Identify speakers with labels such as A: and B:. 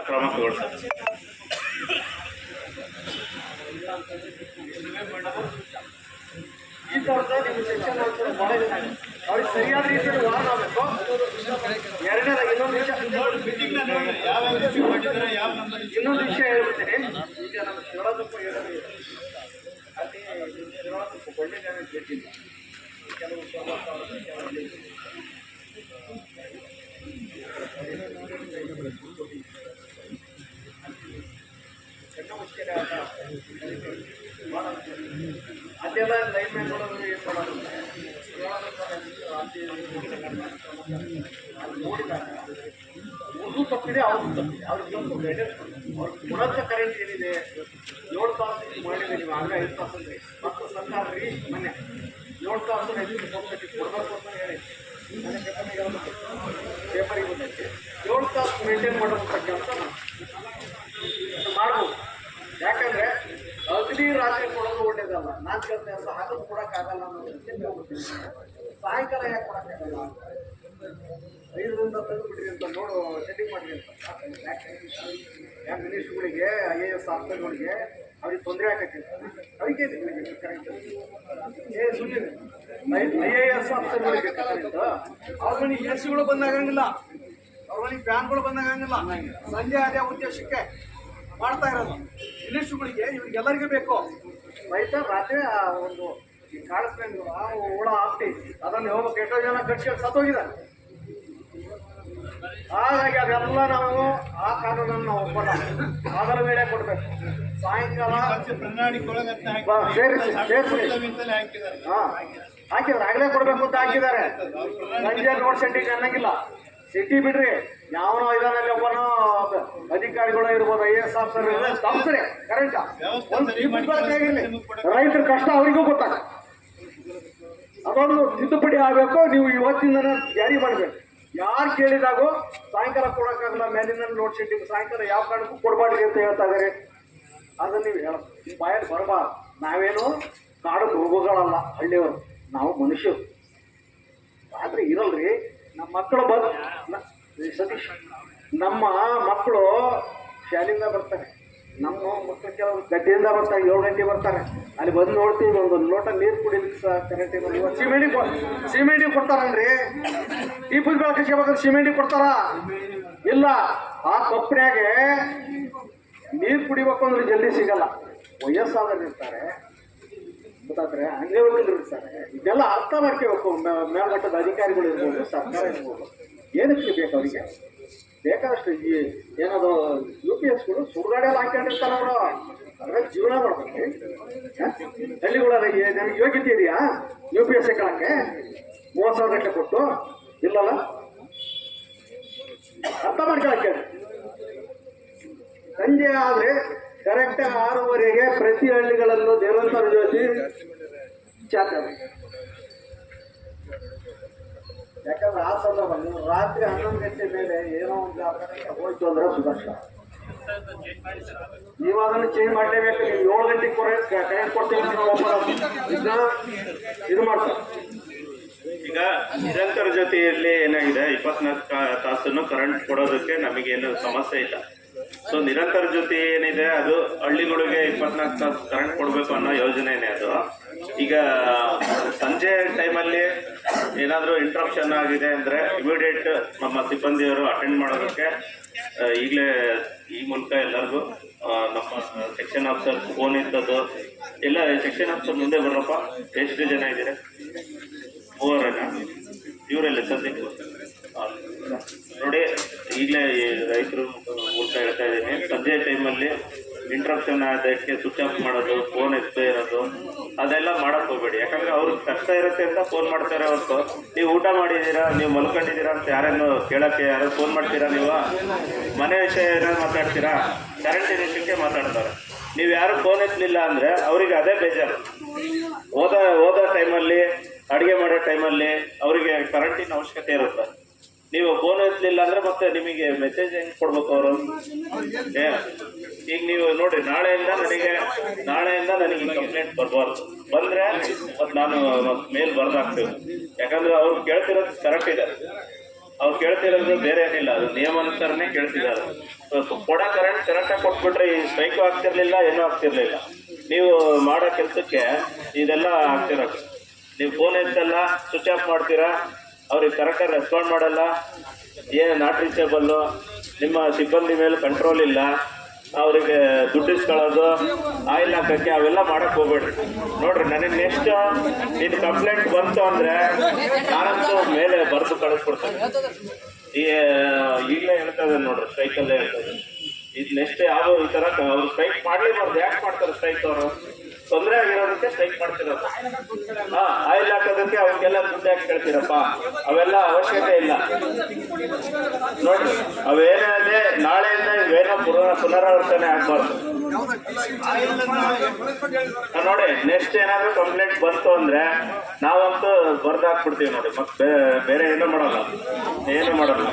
A: ಕ್ರಮ ತಗೊಳ್ತಾರೆ.
B: ಈ ಥರದ ನಿಮ್ಮ ಸೆಕ್ಷನ್ ಅವ್ರಿಗೆ ಸರಿಯಾದ ರೀತಿಯಲ್ಲಿ ವಾರ್ನ್ ಆಗಬೇಕು. ಎರಡನೇದಾಗಿ ಇನ್ನೊಂದು ವಿಷಯ ಹೇಳ್ಬಿಡ್ತೀನಿ. ಈಗ ನಮ್ಮ ಶಿವರಾಜಪ್ಪ ಹೇಳೋದು ಅಲ್ಲಿ ಶಿವರಾಜಪ್ಪ ಒಳ್ಳೆ ಜನ ಗೆದ್ದಿಲ್ಲ. ಕೆಲವು ಅದೆಲ್ಲ ಲೈನ್ ಮ್ಯಾನ್ ನೋಡೋದು ಏನು ಮಾಡೋದು ನೋಡಿದಾಗ ಅವ್ರದ್ದು ತಪ್ಪಿದೆ, ಅವ್ರದ್ದು ತಪ್ಪಿದೆ. ಅವ್ರಿಗೆ ಗೈಡೆನ್ಸ್ ಅವ್ರ ಗುಣದ ಕರೆಂಟ್ ಏನಿದೆ 7 ತಾಸು ಮಾಡಿದೆ ನೀವು ಆಗಲೇ 5 ತಾಸು ಅಂದರೆ ಮತ್ತು ಸರ್ಕಾರ ರೀ ಮೊನ್ನೆ 7 ತಾಸು 5 ಕೊಡ್ಬೇಕು ಅಂತ ಹೇಳಿ ಪೇಪರಿಗೆ ಬಂದೈತೆ. 7 ತಾಸು ಮೇಂಟೈನ್ ಮಾಡೋದಕ್ಕೆ ಕೆಲಸ ಮಾಡ್ಬೋದು. ಯಾಕಂದರೆ ಅಗ್ನಿ ರಾತ್ರಿ ಕೊಡೋದು ಒಳ್ಳೇದಲ್ಲ. ನಾನು ಕೇಳ್ತೇನೆ ಅಂತ ಹಾಕೋದು ಕೊಡೋಕ್ಕಾಗಲ್ಲ ಅನ್ನೋದು. ಸಾಯಂಕಾಲ ಯಾಕೆ ಕೊಡೋಕ್ಕಾಗಲ್ಲ? 5ರಿಂದ ತೆಗೆದುಬಿಡ್ರಿ ಅಂತ ನೋಡು, ಸೆಟ್ಟಿಂಗ್ ಮಾಡಿರಿ ಅಂತ. ಯಾಕೆ ಮಿನಿಸ್ಟ್ರುಗಳಿಗೆ IAS ಆಫೀಸರ್ಗಳಿಗೆ ಅವ್ರಿಗೆ ತೊಂದರೆ ಆಕೈತಿ. ಅದಕ್ಕೆ ಕರೆಕ್ಟ್ ಸುಮ್ಮನೆ IAS ಆಫೀಸರ್ಗಳಿಗೆ ಕರೆಕ್ಟ್. ಅವ್ರ ಮನೆಗೆ AC ಬಂದಾಗಂಗಿಲ್ಲ, ಅವ್ರ ಮನೆಗೆ ಫ್ಯಾನ್ಗಳು ಬಂದಾಗಂಗಿಲ್ಲ. ಸಂಜೆ ಅದೇ ಉದ್ದೇಶಕ್ಕೆ ಮಾಡ್ತಾ ಇರೋದು. ಮಿನಿಸ್ಟ್ರುಗಳಿಗೆ ಇವ್ರಿಗೆಲ್ಲರಿಗೂ ಬೇಕು. ರೈತ ರಾತ್ರಿ ಒಂದು ಈ ಕಾಳಿಸ್ಕೊಂಡು ಹುಳ ಹಾಕ್ತಿ ಅದನ್ನು ಹೋಗ್ಬೇಕು. ಎಷ್ಟೋ ಜನ ಕಟ್ಟಿ ಸತ್ತೋಗಿದ್ದಾರೆ. ಹಾಗಾಗಿ ಅದೆಲ್ಲ ನಾವು ಆ ಕಾನೂನನ್ನು ನಾವು ಒಪ್ಪಲ್ಲ. ಅದರ ಮೇಲೆ ಕೊಡಬೇಕು. ಸಾಯಂಕಾಲ ಹಾಕಿದ್ರೆ ಆಗಲೇ ಕೊಡಬೇಕು ಅಂತ ಹಾಕಿದ್ದಾರೆ. ಸಂಜೆ ರೋಡ್ ಸೆಟ್ಟಿಂಗ್ ಅನ್ನಂಗಿಲ್ಲ. ಸಿಟಿ ಬಿಡ್ರಿ, ಯಾವನೋ ಇದರಲ್ಲಿ ಒಬ್ಬನೋ ಅಧಿಕಾರಿಗಳು ಇರ್ಬೋದು, IAS ಆಫೀಸರ್ ತಪ್ಸ್ರೆ ಕರೆಂಟ್ ರೈತರ ಕಷ್ಟ ಅವರಿಗೂ ಗೊತ್ತಾಗ. ಅದೊಂದು ತಿದ್ದುಪಡಿ ಆಗಬೇಕು. ನೀವು ಇವತ್ತಿಂದ ಜಾರಿ ಮಾಡಬೇಕು. ಯಾರು ಕೇಳಿದಾಗೂ ಸಾಯಂಕಾಲ ಕೊಡೋಕ್ಕಾಗಲ್ಲ, ಮೇಲಿನ ಲೋಡ್ ಶೆಡ್ಡಿಂಗ್ ಸಾಯಂಕಾಲ ಯಾವ ಕಾರಣಕ್ಕೂ ಕೊಡಬಾರ್ದು ಅಂತ ಹೇಳ್ತಾ ಇದ್ದಾರೆ. ಅದನ್ನು ನೀವು ಹೇಳ ಬಾಯಲ್ಲಿ ಬರಬಾರ್ದು. ನಾವೇನು ಕಾಡು ಮೃಗಗಳಲ್ಲ, ಹಳ್ಳಿಯವರು ನಾವು ಮನುಷ್ಯರು. ಆದರೆ ಇರಲ್ರಿ ನಮ್ಮ ಮಕ್ಕಳು ಸತೀಶ್, ನಮ್ಮ ಮಕ್ಕಳು ಶಾಲೆಯಿಂದ ಬರ್ತಾರೆ. ನಮ್ಮ ಮಕ್ಕಳು ಕೆಲವು ಗಡ್ಡೆಯಿಂದ ಬರ್ತಾರೆ, 7 ಗಂಟೆಗೆ ಬರ್ತಾರೆ. ಅಲ್ಲಿ ಬಂದು ನೋಡ್ತೀವಿ, ಒಂದು ಲೋಟ ನೀರು ಕುಡಿಲಿಕ್ಕೆ ಸಹ ಕರೆಂಟಿಗೆ ಸಿಮೆಂಟಿಗೆ ಕೊಡ್ತಾರನ್ರಿ. ಈ ಪುಸ್ತಕ ಕೃಷಿ ಸಿಮೆಂಟಿಗೆ ಕೊಡ್ತಾರ? ಇಲ್ಲ. ಆ ಕಪ್ಪನ್ಯಾಗೆ ನೀರು ಕುಡಿಬೇಕು ಅಂದ್ರೆ ಜಲ್ದಿ ಸಿಗಲ್ಲ. ವಯಸ್ಸಾದ್ರು ಇರ್ತಾರೆ, ಗೊತ್ತಾದ್ರೆ ಅಂಗವೈಕಲ್ರು ಇರ್ತಾರೆ. ಇದೆಲ್ಲ ಅರ್ಥ ಮಾಡ್ಕೋಬೇಕು. ಮೇಲ್ಮಟ್ಟದ ಅಧಿಕಾರಿಗಳು ಇರ್ಬೋದು, ಸರ್ಕಾರ ಇರ್ಬೋದು. ಏನಕ್ಕೆ ಬೇಕು ಅವರಿಗೆ? ಬೇಕಾದಷ್ಟು ಈ ಏನದು UPSಗಳು ಸುಡುಗಾಡೆಲ್ಲ ಹಾಕೊಂಡಿರ್ತಾರೆ. ಅವರು ಅದ್ರಲ್ಲಿ ಜೀವನ ಮಾಡ್ಬೇಕು. ಹಳ್ಳಿಗಳಲ್ಲಿ ನಮಗೆ ಯೋಗ್ಯತೆ ಇದೆಯಾ UPS ಹಾಕೊಳ್ಳೋಕ್ಕೆ? 30,000 ಗಂಟೆ ಕೊಟ್ಟು ಇಲ್ಲಲ್ಲ. ಅರ್ಥ ಮಾಡ್ಕೊಳಕ್ಕೆ. ಸಂಜೆ ಆದರೆ ಕರೆಕ್ಟಾಗಿ 6:30ಗೆ ಪ್ರತಿ ಹಳ್ಳಿಗಳಲ್ಲೂ ದೇವಂತರ ಜ್ಯೋತಿ ಚಾತ. ಯಾಕಂದ್ರೆ ಆ ಸಂದರ್ಭ ರಾತ್ರಿ 11 ಗಂಟೆ ಮೇಲೆ ಏನೋ ಒಂದು ಹೋಯ್ತು ಅಂದ್ರೆ ಸುದರ್ಶ ನೀವು ಅದನ್ನು ಚೇಂಜ್ ಮಾಡಲೇಬೇಕು. ನೀವು 7 ಗಂಟೆಗೆ ಕರೆಂಟ್ ಕೊಡ್ತೀವಿ ಇದು ಮಾಡ್ತಾರೆ.
A: ಈಗ ನಿರಂತರ ಜೊತೆಯಲ್ಲಿ ಏನಾಗಿದೆ, 24 ತಾಸನ್ನು ಕರೆಂಟ್ ಕೊಡೋದಕ್ಕೆ ನಮಗೇನು ಸಮಸ್ಯೆ ಇಲ್ಲ. ಸೊ ನಿರಂತರ ಜೊತೆ ಏನಿದೆ ಅದು ಹಳ್ಳಿಗಳಿಗೆ 24 ತಾಸು ಕರೆಂಟ್ ಕೊಡಬೇಕು ಅನ್ನೋ ಯೋಜನೆನೇ ಅದು. ಈಗ ಸಂಜೆ ಟೈಮಲ್ಲಿ ಏನಾದರೂ ಇಂಟ್ರಪ್ಷನ್ ಆಗಿದೆ ಅಂದರೆ ಇಮಿಡಿಯೇಟ್ ನಮ್ಮ ಸಿಬ್ಬಂದಿಯವರು ಅಟೆಂಡ್ ಮಾಡೋದಕ್ಕೆ ಈಗಲೇ ಈ ಮೂಲಕ ಎಲ್ಲರಿಗೂ ನಮ್ಮ ಸೆಕ್ಷನ್ ಆಫೀಸರ್ ಫೋನ್ ಇದ್ದದ್ದು ಎಲ್ಲ. ಸೆಕ್ಷನ್ ಆಫೀಸರ್ ಮುಂದೆ ಬರ್ರಪ್ಪ. ಎಷ್ಟು ಜನ ಇದ್ದೀರಾ? 3 ಇವರೆಲ್ಲ ಸದ್ಯಕ್ಕೆ ನೋಡಿ. ಈಗಲೇ ರೈತರು ಮೂಲಕ ಹೇಳ್ತಾ ಇದ್ದೀನಿ, ಸಂಜೆ ಟೈಮಲ್ಲಿ ಇಂಟ್ರಪ್ಷನ್ ಆದಕ್ಕೆ ಸ್ವಿಚ್ ಆಫ್ ಮಾಡೋದು, ಫೋನ್ ಎತ್ತೇ ಇರೋದು ಅದೆಲ್ಲ ಮಾಡೋಕ್ಕೆ ಹೋಗಬೇಡಿ. ಯಾಕಂದರೆ ಅವ್ರಿಗೆ ಕಷ್ಟ ಇರುತ್ತೆ ಅಂತ ಫೋನ್ ಮಾಡ್ತಾರೆ ಹೊರತು ನೀವು ಊಟ ಮಾಡಿದ್ದೀರಾ, ನೀವು ಮಲ್ಕೊಂಡಿದ್ದೀರಾ ಅಂತ ಯಾರನ್ನು ಕೇಳೋಕ್ಕೆ ಯಾರು ಫೋನ್ ಮಾಡ್ತೀರಾ? ನೀವು ಮನೆ ವಿಷಯ ಏನಾದ್ರು ಮಾತಾಡ್ತೀರಾ? ಕರೆಂಟಿನ ವಿಷಯಕ್ಕೆ ಮಾತಾಡ್ತಾರೆ. ನೀವು ಯಾರು ಫೋನ್ ಎತ್ತಲಿಲ್ಲ ಅಂದರೆ ಅವರಿಗೆ ಅದೇ ಬೇಜಾರು. ಓದೋ ಟೈಮಲ್ಲಿ, ಅಡುಗೆ ಮಾಡೋ ಟೈಮಲ್ಲಿ ಅವರಿಗೆ ಕರೆಂಟಿನ ಅವಶ್ಯಕತೆ ಇರುತ್ತೆ. ನೀವು ಫೋನ್ ಎತ್ತಲಿಲ್ಲ ಅಂದರೆ ಮತ್ತೆ ನಿಮಗೆ ಮೆಸೇಜ್ ಹೆಂಗೆ ಕೊಡ್ಬೇಕು ಅವರು? ಈಗ ನೀವು ನೋಡಿರಿ, ನಾಳೆಯಿಂದ ನನಗೆ ಕಂಪ್ಲೇಂಟ್ ಬರಬಾರ್ದು. ಬಂದರೆ ಮತ್ತು ನಾನು ಮೇಲ್ ಬರ್ದಾಕ್ತೇವೆ. ಯಾಕಂದರೆ ಅವ್ರು ಕೇಳ್ತಿರೋದು ಕರೆಕ್ಟ್ ಇದೆ. ಅವ್ರು ಕೇಳ್ತಿರೋದು ಬೇರೆ ಏನಿಲ್ಲ, ಅದು ನಿಯಮಾನುಸಾರನೇ ಕೇಳ್ತಿದ್ದಾರೆ. ಕೊಡೋ ಕರೆಂಟ್ ಕರೆಕ್ಟಾಗಿ ಕೊಟ್ಬಿಟ್ರೆ ಈ ಸ್ಟ್ರೈಕು ಆಗ್ತಿರ್ಲಿಲ್ಲ, ಏನೂ ಆಗ್ತಿರ್ಲಿಲ್ಲ. ನೀವು ಮಾಡೋ ಕೆಲಸಕ್ಕೆ ಇದೆಲ್ಲ ಆಗ್ತಿರೋದು. ನೀವು ಫೋನ್ ಎತ್ತಲ್ಲ, ಸ್ವಿಚ್ ಆಫ್ ಮಾಡ್ತೀರಾ, ಅವ್ರಿಗೆ ಕರೆಕ್ಟಾಗಿ ರೆಸ್ಪಾಂಡ್ ಮಾಡಲ್ಲ, ಏನು ನಾಟ್ ರೀಚೇಬಲ್ಲು, ನಿಮ್ಮ ಸಿಬ್ಬಂದಿ ಮೇಲೆ ಕಂಟ್ರೋಲ್ ಇಲ್ಲ, ಅವರಿಗೆ ದುಡ್ಡು ಇಸ್ಕೊಳ್ಳೋದು, ಆಯಿಲ್ ಹಾಕೋಕ್ಕೆ ಅವೆಲ್ಲ ಮಾಡೋಕ್ಕೆ ಹೋಗ್ಬೇಡ್ರಿ. ನೋಡ್ರಿ, ನನಗೆ ನೆಕ್ಸ್ಟ್ ಇದು ಕಂಪ್ಲೇಂಟ್ ಬಂತು ಅಂದರೆ ನಾನಂತೂ ಮೇಲೆ ಬರೆದು ಕಳಿಸ್ಕೊಡ್ತೇನೆ. ಈಗಲೇ ಹೇಳ್ತದೆ ನೋಡ್ರಿ, ಸ್ಟ್ರೈಕಲ್ಲೇ ಹೇಳ್ತದೆ. ಇದು ನೆಕ್ಸ್ಟ್ ಯಾವ ಈ ಥರ ಅವ್ರು ಸ್ಟ್ರೈಕ್ ಮಾಡಲೇಬಾರ್ದು. ಯಾಕೆ ಮಾಡ್ತಾರೆ ಸ್ಟ್ರೈಕ್? ಅವರು ತೊಂದರೆ ಆಗಿರೋದಕ್ಕೆ ಸ್ಟ್ರೈಕ್ ಮಾಡ್ತಿರೋದು. ಆಯಿಲ್ ಹಾಕೋದಕ್ಕೆ ಅವ್ರಿಗೆಲ್ಲ ದುಡ್ಡು ಯಾಕೆ ಕೇಳ್ತೀರಪ್ಪ? ಅವೆಲ್ಲ ಅವಶ್ಯಕತೆ ಇಲ್ಲ. ನೋಡ್ರಿ, ಅವೇನೇ ನಾಳೆಯಿಂದ ಇವೇನೋ ಪುನರಾವರ್ತನೆ ಆಗ್ಬಾರ್ದು. ನೋಡಿ, ನೆಕ್ಸ್ಟ್ ಏನಾದ್ರು ಕಂಪ್ಲೇಂಟ್ ಬಂತು ಅಂದ್ರೆ ನಾವಂತೂ ಬರ್ದು ಹಾಕ್ಬಿಡ್ತೀವಿ ನೋಡಿ. ಮತ್ತೆ ಬೇರೆ ಏನೂ ಮಾಡಲ್ಲ, ಏನು ಮಾಡಲ್ಲ.